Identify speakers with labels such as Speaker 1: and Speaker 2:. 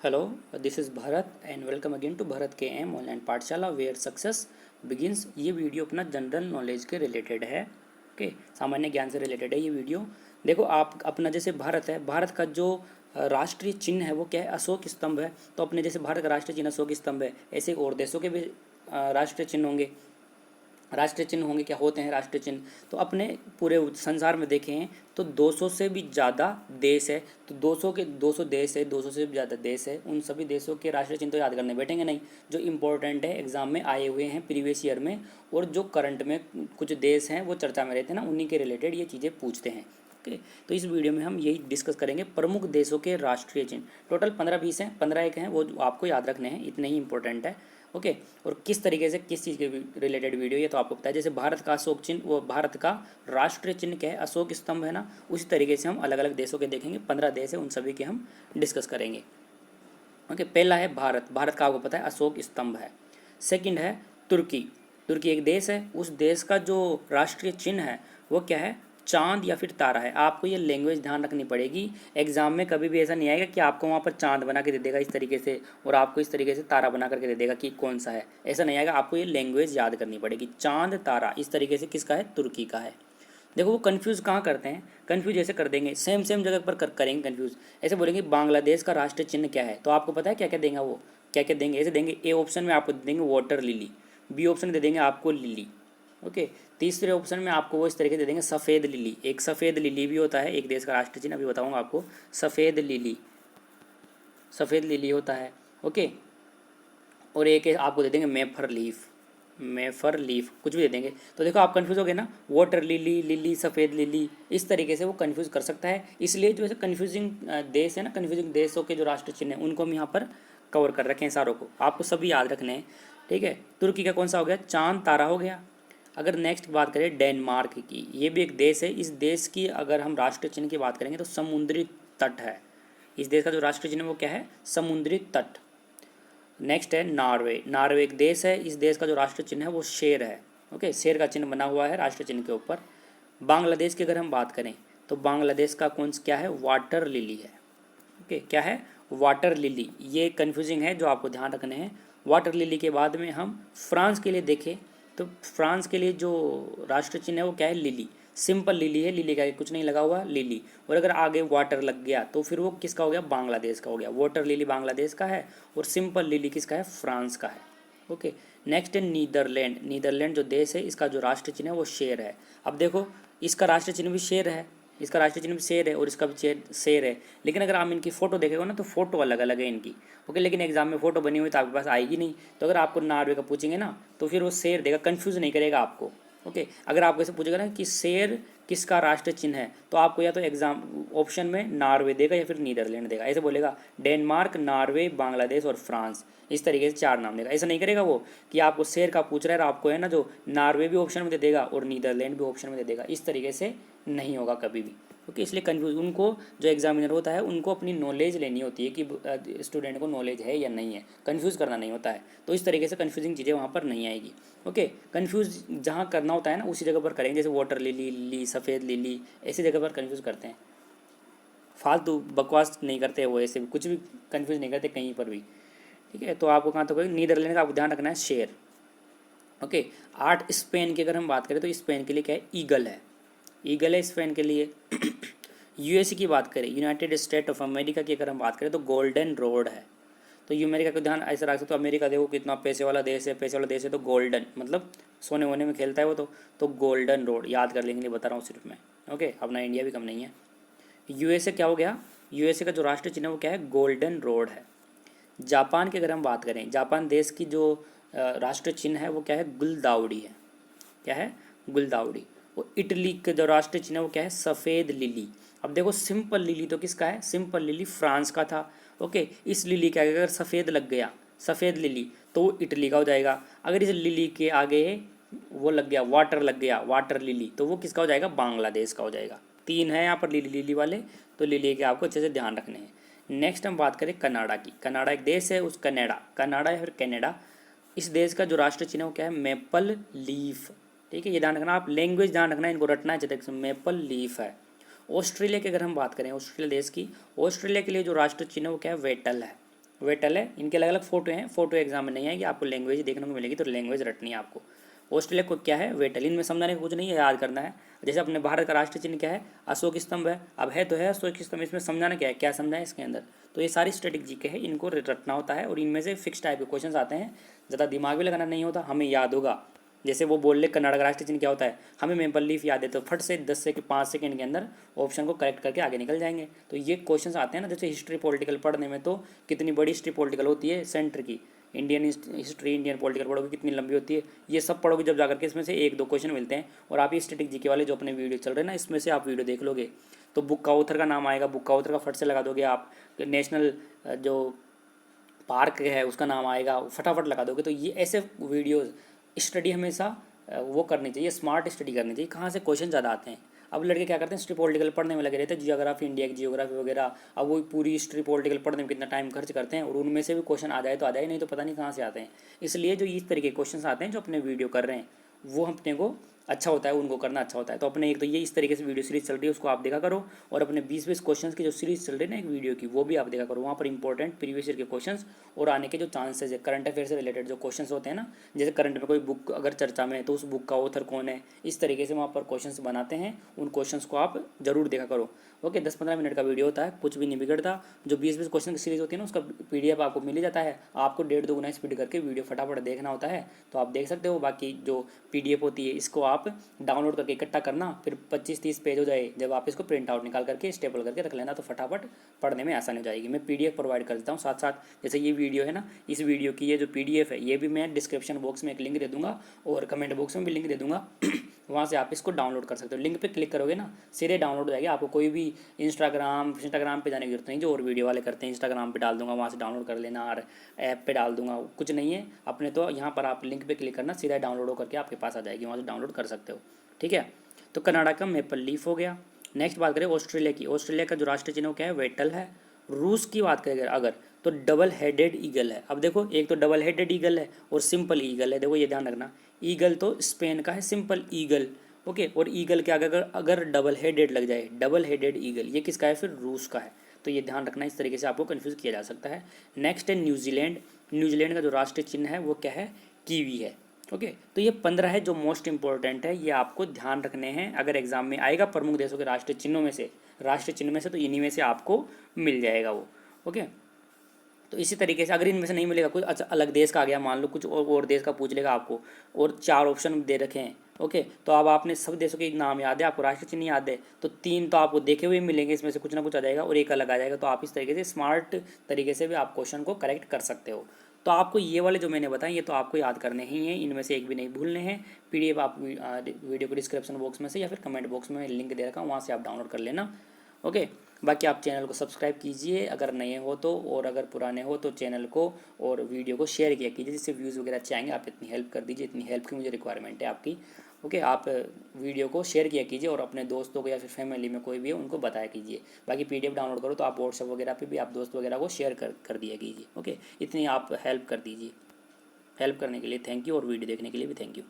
Speaker 1: Hello, this is Bharat and welcome again to Bharat K M online Pathshala where success begins. ये video अपना general knowledge के related है। Okay, सामान्य ज्ञान से रिलेटेड है ये वीडियो। देखो, आप अपना जैसे भारत है, भारत का जो राष्ट्रीय चिन्ह है वो क्या है? अशोक स्तंभ है। तो अपने जैसे भारत का राष्ट्रीय चिन्ह अशोक स्तंभ है, ऐसे और देशों के भी राष्ट्रीय चिन्ह होंगे। राष्ट्रीय चिन्ह होंगे, क्या होते हैं राष्ट्रीय चिन्ह? तो अपने पूरे संसार में देखें तो 200 से भी ज़्यादा देश है। तो 200 देश है, 200 से भी ज़्यादा देश है। उन सभी देशों के राष्ट्रीय चिन्ह तो याद करने बैठेंगे नहीं, जो इंपॉर्टेंट है, एग्जाम में आए हुए हैं प्रीवियस ईयर में, और जो करंट में कुछ देश हैं वो चर्चा में रहते हैं ना, उन्हीं के रिलेटेड ये चीज़ें पूछते हैं। ओके, तो इस वीडियो में हम यही डिस्कस करेंगे, प्रमुख देशों के राष्ट्रीय चिन्ह। टोटल 15-20 हैं, 15 एक हैं, वो आपको याद रखने हैं, इतने ही इंपॉर्टेंट है। ओके, और किस तरीके से किस चीज़ के रिलेटेड वीडियो ये तो आपको पता है। जैसे भारत का अशोक चिन्ह, वो भारत का राष्ट्रीय चिन्ह क्या है? अशोक स्तंभ है ना। उसी तरीके से हम अलग अलग देशों के देखेंगे, 15 देश है, उन सभी के हम डिस्कस करेंगे। ओके, पहला है भारत। भारत का आपको पता है अशोक स्तंभ है। सेकंड है तुर्की। तुर्की एक देश है, उस देश का जो राष्ट्रीय चिन्ह है वो क्या है? चांद या फिर तारा है। आपको ये लैंग्वेज ध्यान रखनी पड़ेगी। एग्जाम में कभी भी ऐसा नहीं आएगा कि आपको वहाँ पर चांद बना के दे देगा इस तरीके से, और आपको इस तरीके से तारा बना करके दे देगा कि कौन सा है। ऐसा नहीं आएगा, आपको ये लैंग्वेज याद करनी पड़ेगी। चांद तारा इस तरीके से किसका है? तुर्की का है। देखो, वो कन्फ्यूज़ कहाँ करते हैं? कन्फ्यूज ऐसे कर देंगे, सेम सेम जगह पर करेंगे कन्फ्यूज़। ऐसे बोलेंगे बांग्लादेश का राष्ट्रीय चिन्ह क्या है? तो आपको पता है क्या क्या देंगे वो? क्या क्या देंगे? ऐसे देंगे, ए ऑप्शन में आपको देंगे वाटर लिली, बी ऑप्शन में दे देंगे आपको लिली। ओके, तीसरे ऑप्शन में आपको वो इस तरीके से दे देंगे सफ़ेद लिली। एक सफ़ेद लिली भी होता है, एक देश का राष्ट्रीय चिन्ह, अभी बताऊँगा आपको। सफ़ेद लिली, सफ़ेद लिली होता है। ओके, और एक आपको दे देंगे मेफर लीफ, मेफर लीफ कुछ भी दे देंगे। तो देखो, आप कंफ्यूज हो गए ना, वाटर लिली, लिली, सफ़ेद लिली, इस तरीके से वो कंफ्यूज कर सकता है। इसलिए जो है कंफ्यूजिंग देश है ना, कंफ्यूजिंग देशों के जो राष्ट्रीय चिन्ह है उनको हम यहाँ पर कवर कर रखे हैं सारों को, आपको सभी याद रखने हैं। ठीक है, तुर्की का कौन सा हो गया? चांद तारा हो गया। अगर नेक्स्ट बात करें डेनमार्क की, ये भी एक देश है। इस देश की अगर हम राष्ट्रीय चिन्ह की बात करेंगे तो समुद्री तट है। इस देश का जो राष्ट्रीय चिन्ह है वो क्या है? समुद्री तट। नेक्स्ट है नॉर्वे। नॉर्वे एक देश है, इस देश का जो राष्ट्रीय चिन्ह है वो शेर है। ओके, शेर का चिन्ह बना हुआ है राष्ट्रीय चिन्ह के ऊपर। बांग्लादेश की अगर हम बात करें तो बांग्लादेश का कौन क्या है? वाटर लिली है। ओके, क्या है? Water lily. ये कन्फ्यूजिंग है, जो आपको ध्यान रखने हैं। वाटर लिली के बाद में हम फ्रांस के लिए देखें तो फ्रांस के लिए जो राष्ट्रीय चिन्ह है वो क्या है? लिली। सिंपल लिली है, लिली का कुछ नहीं लगा हुआ, लिली। और अगर आगे वाटर लग गया तो फिर वो किसका हो गया? बांग्लादेश का हो गया। वाटर लिली बांग्लादेश का है और सिंपल लिली किसका है? फ्रांस का है। ओके, नेक्स्ट है नीदरलैंड। नीदरलैंड जो देश है, इसका जो राष्ट्रीय चिन्ह है वो शेर है। अब देखो, इसका राष्ट्रीय चिन्ह भी शेर है, इसका राष्ट्रीय चिन्ह भी शेर है और इसका भी शेर है। लेकिन अगर आप इनकी फ़ोटो देखेगा ना तो फ़ोटो अलग अलग है इनकी। ओके, लेकिन एग्जाम में फ़ोटो बनी हुई तो आपके पास आएगी नहीं। तो अगर आपको नॉर्वे का पूछेंगे ना तो फिर वो शेर देगा, कन्फ्यूज़ नहीं करेगा आपको। ओके, अगर आपको ऐसे पूछेगा ना कि शेर किसका राष्ट्रीय चिन्ह है, तो आपको या तो एग्जाम ऑप्शन में नॉर्वे देगा या फिर नीदरलैंड देगा। ऐसे बोलेगा डेनमार्क, नॉर्वे, बांग्लादेश और फ्रांस, इस तरीके से 4 नाम देगा। ऐसा नहीं करेगा वो कि आपको शेर का पूछ रहा है और आपको है ना जो नॉर्वे भी ऑप्शन में दे देगा और नीदरलैंड भी ऑप्शन में दे देगा। इस तरीके से नहीं होगा कभी भी। ओके, इसलिए कन्फ्यूज, उनको जो एग्जामिनर होता है उनको अपनी नॉलेज लेनी होती है कि स्टूडेंट को नॉलेज है या नहीं है, कन्फ्यूज़ करना नहीं होता है। तो इस तरीके से कन्फ्यूजिंग चीज़ें वहाँ पर नहीं आएगी। ओके, कन्फ्यूज़ जहाँ करना होता है ना उसी जगह पर करेंगे, जैसे वाटर लिली, लिली, सफ़ेद लिली, ऐसी जगह पर कन्फ्यूज़ करते हैं। फालतू बकवास नहीं करते वो, ऐसे कुछ भी कन्फ्यूज़ नहीं करते कहीं पर भी। ठीक है, तो आपको कहाँ तक नीदरलैंड का आपको ध्यान रखना है, शेर। ओके, 8 स्पेन की अगर हम बात करें तो स्पेन के लिए क्या है? ईगल है। ईगल है स्पेन के लिए। यूएसए की बात करें, यूनाइटेड स्टेट ऑफ अमेरिका की अगर हम बात करें तो गोल्डन रोड है। तो ये अमेरिका का ध्यान ऐसे रख सकते हो, अमेरिका देखो कितना पैसे वाला देश है, पैसे वाला देश है तो गोल्डन मतलब सोने वोने में खेलता है वो, तो गोल्डन रोड याद कर लेंगे, बता रहा हूँ सिर्फ मैं। ओके, अपना इंडिया भी कम नहीं है। यूएसए क्या हो गया? यूएसए का जो राष्ट्रीय चिन्ह वो क्या है? गोल्डन रोड है। जापान की अगर हम बात करें, जापान देश की जो राष्ट्रीय चिन्ह है वो क्या है? गुलदाउड़ी है। क्या है? गुलदाउड़ी। वो इटली का जो राष्ट्रीय चिन्ह है वो क्या है? सफ़ेद लिली। अब देखो, सिंपल लिली तो किसका है? सिंपल लिली फ्रांस का था। ओके, इस लिली के आगे अगर सफ़ेद लग गया, सफ़ेद लिली, तो वो इटली का हो जाएगा। अगर इस लिली के आगे वो लग गया, वाटर लग गया, वाटर लिली, तो वो किसका हो जाएगा? बांग्लादेश का हो जाएगा। 3 है यहाँ पर लिली लिली वाले, तो लिली के आपको अच्छे से ध्यान रखने हैं। नेक्स्ट हम बात करें कनाडा की। कनाडा एक देश है, उस कनाडा या फिर कनाडा, इस देश का जो राष्ट्रीय चिन्ह है वो क्या है? Maple leaf. ठीक है, ये ध्यान रखना, आप लैंग्वेज ध्यान रखना, इनको रटना है। मेपल लीफ है। ऑस्ट्रेलिया की अगर हम बात करें, ऑस्ट्रेलिया देश की, ऑस्ट्रेलिया के लिए जो राष्ट्रीय चिन्ह है वो क्या है? वेटल है। वेटल है, इनके अलग अलग फोटो हैं। फोटो एग्जाम में नहीं आएगी, आपको लैंग्वेज देखने को मिलेगी, तो लैंग्वेज रटनी है आपको। ऑस्ट्रेलिया को क्या है, वेटल। इनमें समझाने का कुछ नहीं है, याद करना है। जैसे अपने भारत का राष्ट्रीय चिन्ह क्या है, अशोक स्तंभ है। अब है तो है अशोक स्तंभ, इसमें समझाना क्या है, क्या समझा है इसके अंदर। तो ये सारी स्ट्रेटेजी के है, इनको रटना होता है और इनमें से फिक्स टाइप के क्वेश्चन आते हैं, ज़्यादा दिमाग भी लगाना नहीं होता, हमें याद होगा। जैसे वो बोल ले कर्नाटक राष्ट्रीय चिन्ह क्या होता है, हमें मेपल लीफ याद है, तो फट से 10 से 5 सेकंड के अंदर ऑप्शन को करेक्ट करके आगे निकल जाएंगे। तो ये क्वेश्चंस आते हैं ना, जैसे हिस्ट्री पॉलिटिकल पढ़ने में तो कितनी बड़ी हिस्ट्री पॉलिटिकल होती है सेंटर की, इंडियन हिस्ट्री इंडियन पॉलिटिकल पढ़ोगे कितनी लंबी होती है, ये सब पढ़ोगे जब जाकर के इसमें से 1-2 क्वेश्चन मिलते हैं। और आप ये स्टैटिक जीके वाले जो अपने वीडियो चल रहे हैं ना, इसमें से आप वीडियो देख लोगे तो बुक का ऑथर का नाम आएगा, बुक का ऑथर का फट से लगा दोगे आप, नेशनल जो पार्क है उसका नाम आएगा, फटाफट लगा दोगे। तो ये ऐसे वीडियोज़ स्टडी हमेशा वो करनी चाहिए, स्मार्ट स्टडी करनी चाहिए, कहाँ से क्वेश्चन ज़्यादा आते हैं। अब लड़के क्या करते हैं, हिस्ट्री पॉलिटिकल पढ़ने में लगे रहते हैं, जियोग्राफी, इंडिया की जियोग्राफी वगैरह। अब वो पूरी हिस्ट्री पॉलिटिकल पढ़ने में कितना टाइम खर्च करते हैं, और उनमें से भी क्वेश्चन आ जाए तो आ जाए, नहीं तो पता नहीं कहाँ से आते हैं। इसलिए जो इस तरीके के क्वेश्चन आते हैं जो अपने वीडियो कर रहे हैं, वो अपने को अच्छा होता है, उनको करना अच्छा होता है। तो अपने एक तो ये इस तरीके से वीडियो सीरीज चल रही है, उसको आप देखा करो। और अपने 20-20 क्वेश्चंस की जो सीरीज चल रही है ना एक वीडियो की, वो भी आप देखा करो। वहाँ पर इंपॉर्टेंट प्रीवियस ईयर के क्वेश्चंस और आने के जो चांसेस है, करंट अफेयर से रिलेटेड जो क्वेश्चंस होते हैं ना, जैसे करंट में कोई बुक अगर चर्चा में है तो उस बुक का ऑथर कौन है, इस तरीके से वहाँ पर क्वेश्चंस बनाते हैं। उन क्वेश्चंस को आप जरूर देखा करो। ओके, 10-15 मिनट का वीडियो होता है, कुछ भी नहीं बिगड़ता। जो 20-20 क्वेश्चन की सीरीज होती है ना, उसका PDF आपको मिल ही जाता है। आपको 1.5-2 गुना स्पीड करके वीडियो फटाफट देखना होता है, तो आप देख सकते हो। बाकी जो PDF होती है, इसको आप डाउनलोड करके इकट्ठा करना, फिर 25-30 पेज हो जाए, जब आप इसको प्रिंट आउट निकाल करके स्टेपल करके रख लेना, तो फटाफट पढ़ने में आसानी हो जाएगी। मैं PDF प्रोवाइड कर देता हूँ साथ साथ। जैसे ये वीडियो है ना, इस वीडियो की ये जो PDF है, ये भी मैं डिस्क्रिप्शन बॉक्स में एक लिंक दे दूँगा और कमेंट बॉक्स में भी लिंक दे दूँगा। वहाँ से आप इसको डाउनलोड कर सकते हो। लिंक पे क्लिक करोगे ना, सीधे डाउनलोड हो जाएगी। आपको कोई भी इंस्टाग्राम पे जाने की जरूरत नहीं, जो और वीडियो वाले करते हैं। इंस्टाग्राम पे डाल दूंगा, वहाँ से डाउनलोड कर लेना, और ऐप पे डाल दूंगा, कुछ नहीं है अपने। तो यहाँ पर आप लिंक पे क्लिक करना, सीधा डाउनलोड हो करके आपके पास आ जाएगी, वहाँ से डाउनलोड कर सकते हो। ठीक है, तो कनाडा का मेपल लीफ हो गया। नेक्स्ट बात करें ऑस्ट्रेलिया की। ऑस्ट्रेलिया का जो राष्ट्रीय चिन्ह क्या है, वेटल है। रूस की बात करें अगर, तो डबल हेडेड ईगल है। अब देखो, एक तो डबल हेडेड ईगल है और सिंपल ईगल है। देखो ये ध्यान रखना, ईगल तो स्पेन का है, सिंपल ईगल। ओके, और ईगल के आगे अगर डबल हेडेड लग जाए, डबल हेडेड ईगल, ये किसका है, फिर रूस का है। तो ये ध्यान रखना, इस तरीके से आपको कन्फ्यूज़ किया जा सकता है। नेक्स्ट है न्यूजीलैंड। न्यूजीलैंड का जो राष्ट्रीय चिन्ह है वो क्या है, कीवी है। ओके, तो ये 15 है जो मोस्ट इंपॉर्टेंट है, ये आपको ध्यान रखने हैं। अगर एग्जाम में आएगा प्रमुख देशों के राष्ट्रीय चिन्हों में से, तो इन्हीं में से आपको मिल जाएगा वो। ओके, तो इसी तरीके से अगर इनमें से नहीं मिलेगा, कोई अच्छा अलग देश का आ गया, मान लो कुछ और देश का पूछ लेगा आपको, और 4 ऑप्शन दे रखे हैं। ओके, तो अब आपने सब देशों के नाम याद है, आपको राष्ट्रीय चिन्ह याद है, तो 3 तो आपको देखे हुए मिलेंगे, इसमें से कुछ ना कुछ आ जाएगा और एक अलग आ जाएगा। तो आप इस तरीके से स्मार्ट तरीके से भी आप क्वेश्चन को करेक्ट कर सकते हो। तो आपको ये वाले जो मैंने बताए, ये तो आपको याद करने ही हैं, इनमें से एक भी नहीं भूलने हैं। PDF आप वीडियो को डिस्क्रिप्शन बॉक्स में से या फिर कमेंट बॉक्स में लिंक दे रखा हूँ, वहाँ से आप डाउनलोड कर लेना। ओके, बाकी आप चैनल को सब्सक्राइब कीजिए अगर नए हो तो, और अगर पुराने हो तो चैनल को और वीडियो को शेयर किया कीजिए, जिससे व्यूज़ वगैरह अच्छे आएंगे। आप इतनी हेल्प कर दीजिए, इतनी हेल्प की मुझे रिक्वायरमेंट है आपकी। ओके, आप वीडियो को शेयर किया कीजिए और अपने दोस्तों को या फिर फैमिली में कोई भी है उनको बताया कीजिए। बाकी PDF डाउनलोड करो तो आप व्हाट्सएप वगैरह पे भी आप दोस्त वगैरह को शेयर कर दिया कीजिए। ओके, इतनी आप हेल्प कर दीजिए। हेल्प करने के लिए थैंक यू, और वीडियो देखने के लिए भी थैंक यू।